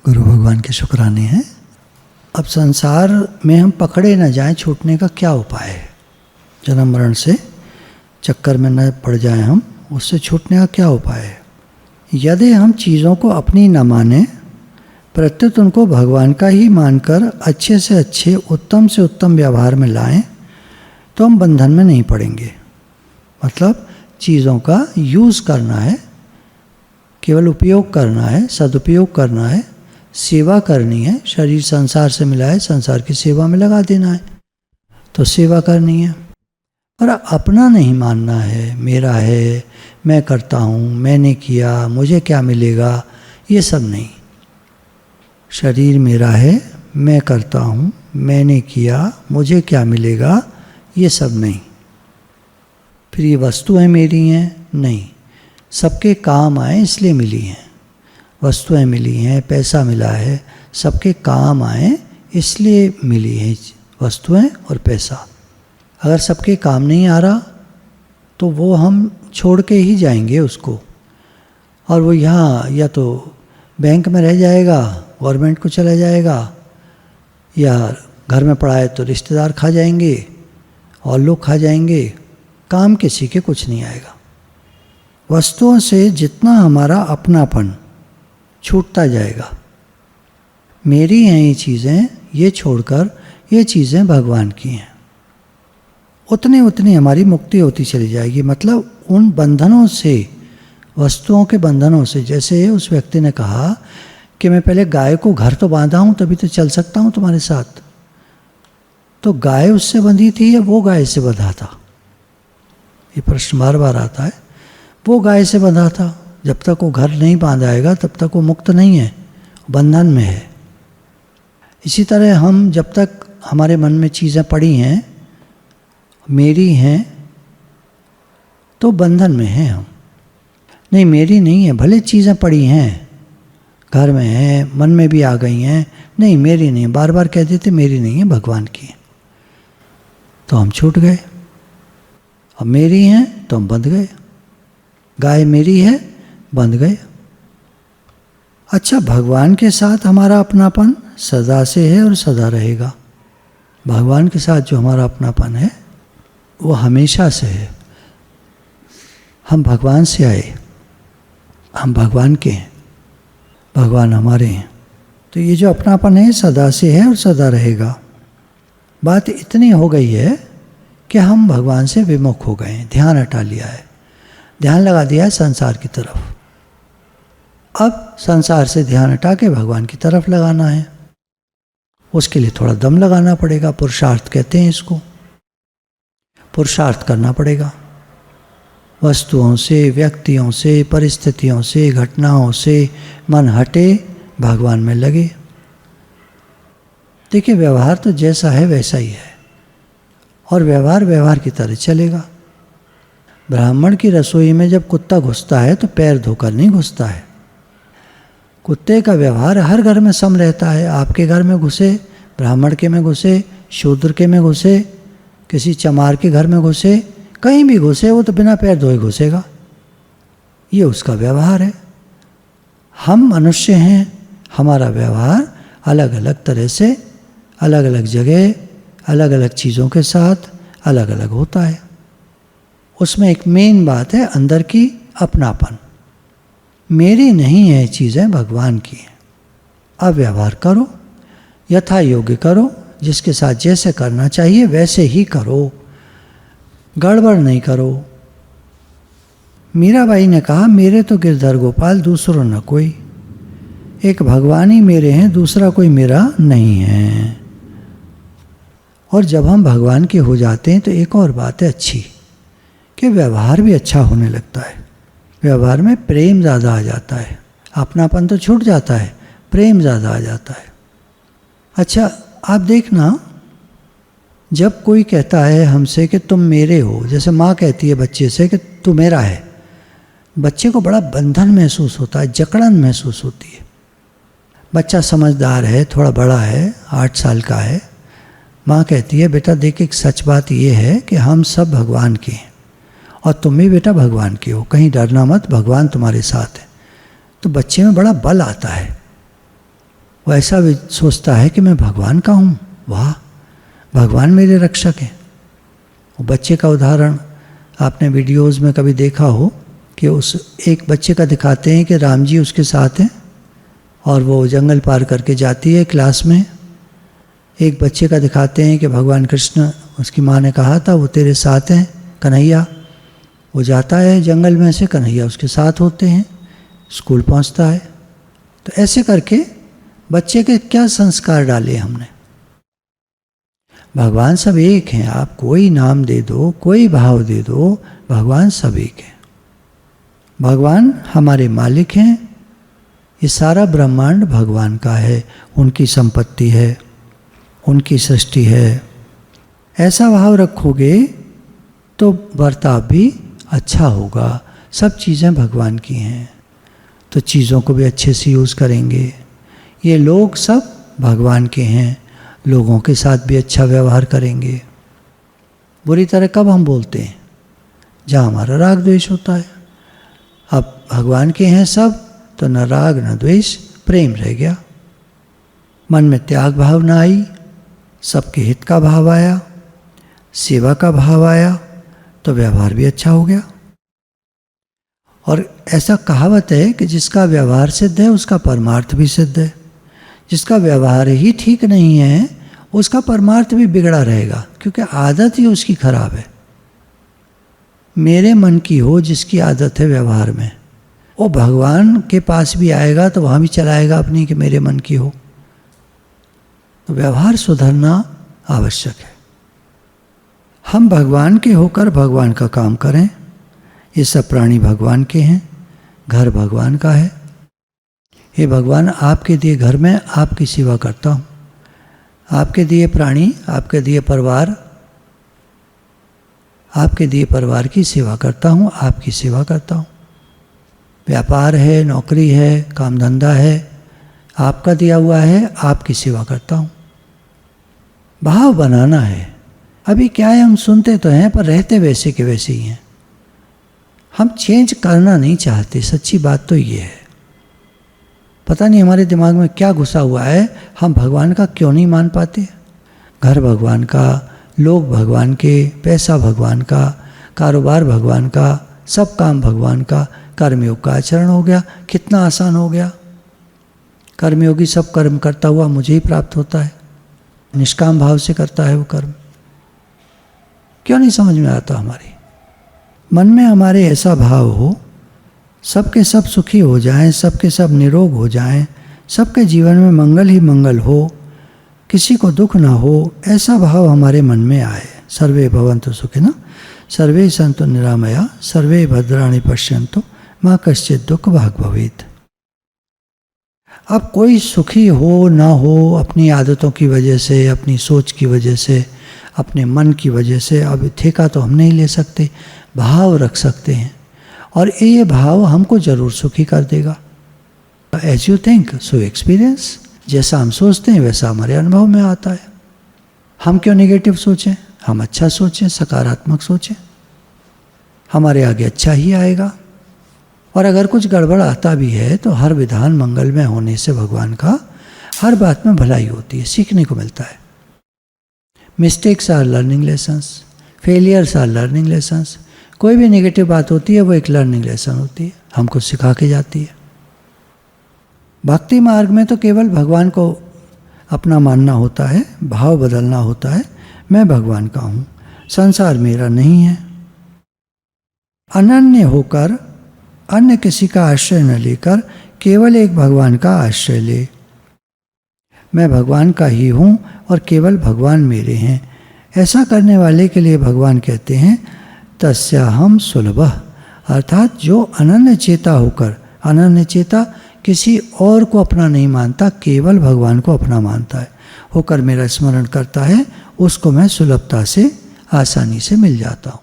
गुरु भगवान के शुक्राने हैं। अब संसार में हम पकड़े न जाएं, छूटने का क्या उपाय है? जन्म मरण से चक्कर में न पड़ जाएं हम, उससे छूटने का क्या उपाय है? यदि हम चीज़ों को अपनी न माने, प्रत्युत उनको भगवान का ही मानकर अच्छे से अच्छे, उत्तम से उत्तम व्यवहार में लाएं, तो हम बंधन में नहीं पड़ेंगे। मतलब चीज़ों का यूज़ करना है, केवल उपयोग करना है, सदुपयोग करना है, सेवा करनी है। शरीर संसार से मिला है, संसार की सेवा में लगा देना है, तो सेवा करनी है। पर अपना नहीं मानना है, मेरा है, मैं करता हूँ, मैंने किया, मुझे क्या मिलेगा, ये सब नहीं। शरीर मेरा है, मैं करता हूँ, मैंने किया, मुझे क्या मिलेगा, ये सब नहीं। फिर ये वस्तुएं मेरी हैं, नहीं, सबके काम आए इसलिए मिली हैं। वस्तुएं मिली हैं, पैसा मिला है, सबके काम आए इसलिए मिली है वस्तुएं और पैसा। अगर सबके काम नहीं आ रहा तो वो हम छोड़ के ही जाएंगे उसको, और वो यहाँ या तो बैंक में रह जाएगा, गवर्नमेंट को चला जाएगा, या घर में पड़ा है तो रिश्तेदार खा जाएंगे और लोग खा जाएंगे। काम किसी के कुछ नहीं आएगा। वस्तुओं से जितना हमारा अपनापन छूटता जाएगा, मेरी हैं ये चीज़ें, ये छोड़कर ये चीज़ें भगवान की हैं, उतनी उतनी हमारी मुक्ति होती चली जाएगी। मतलब उन बंधनों से, वस्तुओं के बंधनों से, जैसे उस व्यक्ति ने कहा कि मैं पहले गाय को घर तो बांधा हूँ तभी तो चल सकता हूँ तुम्हारे साथ। तो गाय उससे बंधी थी या वो गाय से बंधा था? ये प्रश्न बार बार आता है। वो गाय से बंधा था। जब तक वो घर नहीं बांधाएगा तब तक वो मुक्त नहीं है, बंधन में है। इसी तरह हम जब तक हमारे मन में चीज़ें पड़ी हैं, मेरी हैं, तो बंधन में हैं हम। नहीं, मेरी नहीं है, भले चीज़ें पड़ी हैं, घर में हैं, मन में भी आ गई हैं, नहीं मेरी नहीं, बार बार कह देते मेरी नहीं है, भगवान की है, तो हम छूट गए। अब मेरी हैं तो हम बंध गए। गाय मेरी है, बंध गए। अच्छा, भगवान के साथ हमारा अपनापन सदा से है और सदा रहेगा। भगवान के साथ जो हमारा अपनापन है वो हमेशा से है। हम भगवान से आए, हम भगवान के हैं, भगवान हमारे हैं। तो ये जो अपनापन है सदा से है और सदा रहेगा। बात इतनी हो गई है कि हम भगवान से विमुख हो गए हैं, ध्यान हटा लिया है, ध्यान लगा दिया है संसार की तरफ। अब संसार से ध्यान हटा के भगवान की तरफ लगाना है। उसके लिए थोड़ा दम लगाना पड़ेगा, पुरुषार्थ कहते हैं इसको। पुरुषार्थ करना पड़ेगा। वस्तुओं से, व्यक्तियों से, परिस्थितियों से, घटनाओं से मन हटे, भगवान में लगे। देखिए, व्यवहार तो जैसा है वैसा ही है, और व्यवहार व्यवहार की तरह चलेगा। ब्राह्मण की रसोई में जब कुत्ता घुसता है तो पैर धोकर नहीं घुसता है। कुत्ते का व्यवहार हर घर में सम रहता है। आपके घर में घुसे, ब्राह्मण के में घुसे, शूद्र के में घुसे, किसी चमार के घर में घुसे, कहीं भी घुसे, वो तो बिना पैर धोए घुसेगा। ये उसका व्यवहार है। हम मनुष्य हैं, हमारा व्यवहार अलग अलग तरह से, अलग अलग जगह, अलग अलग चीज़ों के साथ अलग अलग होता है। उसमें एक मेन बात है अंदर की अपनापन। मेरी नहीं है चीज़ें, भगवान की हैं। अब व्यवहार करो, यथा योग्य करो, जिसके साथ जैसे करना चाहिए वैसे ही करो, गड़बड़ नहीं करो। मीराबाई ने कहा, मेरे तो गिरधर गोपाल दूसरों न कोई, एक भगवान ही मेरे हैं, दूसरा कोई मेरा नहीं है। और जब हम भगवान के हो जाते हैं तो एक और बात है अच्छी, कि व्यवहार भी अच्छा होने लगता है। व्यवहार में प्रेम ज़्यादा आ जाता है। अपनापन तो छूट जाता है, प्रेम ज़्यादा आ जाता है। अच्छा, आप देखना, जब कोई कहता है हमसे कि तुम मेरे हो, जैसे माँ कहती है बच्चे से कि तू मेरा है, बच्चे को बड़ा बंधन महसूस होता है, जकड़न महसूस होती है। बच्चा समझदार है, थोड़ा बड़ा है, 8 साल का है, माँ कहती है बेटा देख, एक सच बात ये है कि हम सब भगवान के हैं और तुम भी बेटा भगवान के हो, कहीं डरना मत, भगवान तुम्हारे साथ है। तो बच्चे में बड़ा बल आता है। वो ऐसा भी सोचता है कि मैं भगवान का हूँ, वाह भगवान मेरे रक्षक हैं। वो बच्चे का उदाहरण आपने वीडियोज़ में कभी देखा हो कि उस एक बच्चे का दिखाते हैं कि राम जी उसके साथ हैं और वो जंगल पार करके जाती है क्लास में। एक बच्चे का दिखाते हैं कि भगवान कृष्ण, उसकी माँ ने कहा था वो तेरे साथ हैं कन्हैया, वो जाता है जंगल में से, कन्हैया उसके साथ होते हैं, स्कूल पहुंचता है। तो ऐसे करके बच्चे के क्या संस्कार डाले हमने। भगवान सब एक हैं, आप कोई नाम दे दो, कोई भाव दे दो, भगवान सब एक हैं। भगवान हमारे मालिक हैं, ये सारा ब्रह्मांड भगवान का है, उनकी संपत्ति है, उनकी सृष्टि है। ऐसा भाव रखोगे तो बर्ताव भी अच्छा होगा। सब चीज़ें भगवान की हैं तो चीज़ों को भी अच्छे से यूज़ करेंगे। ये लोग सब भगवान के हैं, लोगों के साथ भी अच्छा व्यवहार करेंगे। बुरी तरह कब हम बोलते हैं? जहाँ हमारा राग द्वेष होता है। अब भगवान के हैं सब तो न राग न द्वेष, प्रेम रह गया। मन में त्याग भावना आई, सबके हित का भाव आया, सेवा का भाव आया, तो व्यवहार भी अच्छा हो गया। और ऐसा कहावत है कि जिसका व्यवहार सिद्ध है उसका परमार्थ भी सिद्ध है। जिसका व्यवहार ही ठीक नहीं है उसका परमार्थ भी बिगड़ा रहेगा, क्योंकि आदत ही उसकी खराब है। मेरे मन की हो जिसकी आदत है व्यवहार में, वो भगवान के पास भी आएगा तो वहाँ भी चलाएगा अपनी कि मेरे मन की हो। तो व्यवहार सुधरना आवश्यक है। हम भगवान के होकर भगवान का काम करें। ये सब प्राणी भगवान के हैं, घर भगवान का है। हे भगवान, आपके दिए घर में आपकी सेवा करता हूँ, आपके दिए प्राणी, आपके दिए परिवार, आपके दिए परिवार की सेवा करता हूँ, आपकी सेवा करता हूँ। व्यापार है, नौकरी है, काम धंधा है, आपका दिया हुआ है, आपकी सेवा करता हूँ। भाव बनाना है। अभी क्या है, हम सुनते तो हैं पर रहते वैसे के वैसे ही हैं। हम चेंज करना नहीं चाहते, सच्ची बात तो ये है। पता नहीं हमारे दिमाग में क्या घुसा हुआ है, हम भगवान का क्यों नहीं मान पाते। घर भगवान का, लोग भगवान के, पैसा भगवान का, कारोबार भगवान का, सब काम भगवान का। कर्मयोग का आचरण हो गया, कितना आसान हो गया। कर्मयोगी सब कर्म करता हुआ मुझे ही प्राप्त होता है, निष्काम भाव से करता है वो कर्म। क्यों नहीं समझ में आता हमारी? मन में हमारे ऐसा भाव हो, सबके सब सुखी हो जाएं, सबके सब निरोग हो जाएं, सबके जीवन में मंगल ही मंगल हो, किसी को दुख ना हो, ऐसा भाव हमारे मन में आए। सर्वे भवन्तु सुखिनः, सर्वे सन्तु निरामया, सर्वे भद्राणि पश्यन्तु, माँ कश्चित् दुःख भाग् भवेत्। अब कोई सुखी हो ना हो, अपनी आदतों की वजह से, अपनी सोच की वजह से, अपने मन की वजह से, अब ठेका तो हम नहीं ले सकते, भाव रख सकते हैं और ये भाव हमको जरूर सुखी कर देगा। As you think so experience. जैसा हम सोचते हैं वैसा हमारे अनुभव में आता है। हम क्यों नेगेटिव सोचें, हम अच्छा सोचें, सकारात्मक सोचें, हमारे आगे अच्छा ही आएगा। और अगर कुछ गड़बड़ आता भी है तो हर विधान मंगलमय होने से भगवान का हर बात में भलाई होती है, सीखने को मिलता है। Mistakes are learning lessons, failures are learning lessons. कोई भी नेगेटिव बात होती है वो एक लर्निंग लेसन होती है, हमको सिखा के जाती है। भक्ति मार्ग में तो केवल भगवान को अपना मानना होता है, भाव बदलना होता है, मैं भगवान का हूँ, संसार मेरा नहीं है। अनन्य होकर अन्य किसी का आश्रय न लेकर केवल एक भगवान का आश्रय ले। मैं भगवान का ही हूँ और केवल भगवान मेरे हैं। ऐसा करने वाले के लिए भगवान कहते हैं तस्याहम सुलभः, अर्थात जो अनन्य चेता होकर, अनन्य चेता किसी और को अपना नहीं मानता, केवल भगवान को अपना मानता है, होकर मेरा स्मरण करता है, उसको मैं सुलभता से, आसानी से मिल जाता हूँ।